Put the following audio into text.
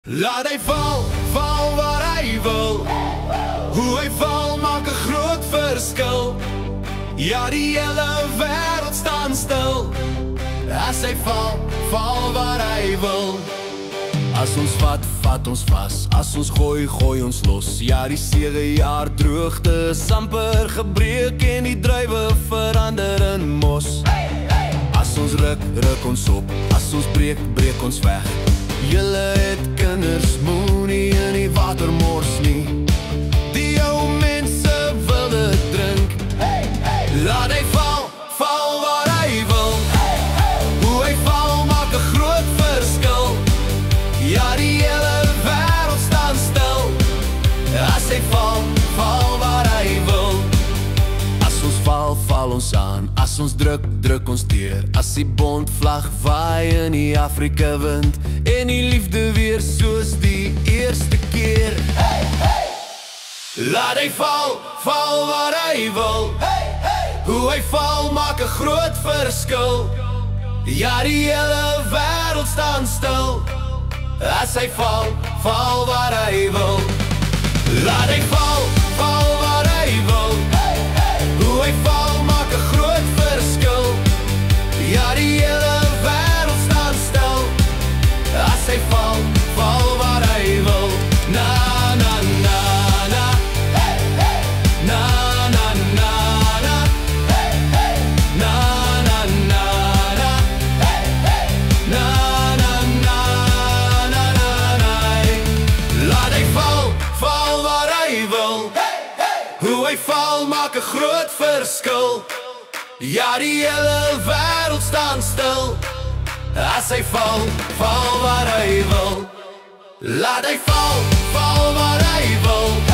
Laat hy val, val waar hy wil. Hoe hy val maak 'n groot verskil. Ja, die hele wêreld staan stil. As hy val, val waar hy wil. As ons vat, vat ons vas. As ons gooi, gooi ons los. Ja, die 7 jaar droogte is amper gebreek en die druiwe verander in mos. As ons ruk, ruk ons op. As ons breek, breek ons weg. Julle het kinders, moenie in die water mors nie. Die ou mense wil dit drink. Laat hy val, val waar hy wil. Hoe hy val maak 'n groot verskil. Ja, die hele wêreld staan stil. As hy val, val waar hy wil. As ons val, val ons aan. As ons druk, druk ons deur. As die bondvlag waai in die Afrika wind en die liefde weer soos die eerste keer. Laat hy val, val waar hy wil. Hoe hy val maak 'n groot verskil. Ja, die hele wêreld staan stil. As hy val, val waar hy wil. Laat hy val, val waar hy wil. Hoe hy val maak 'n groot verskil. Ja, die hele wêreld staan stil. As hy val, val waar hy wil. Na na na na. Na na na na. Na na na na. Na na na na na. Laat hy val, val waar hy wil. Hoe hy val maak 'n groot verskil. Ja, die hele wêreld staan stil. As hy val, val waar hy wil. Laat hy val, val waar hy wil.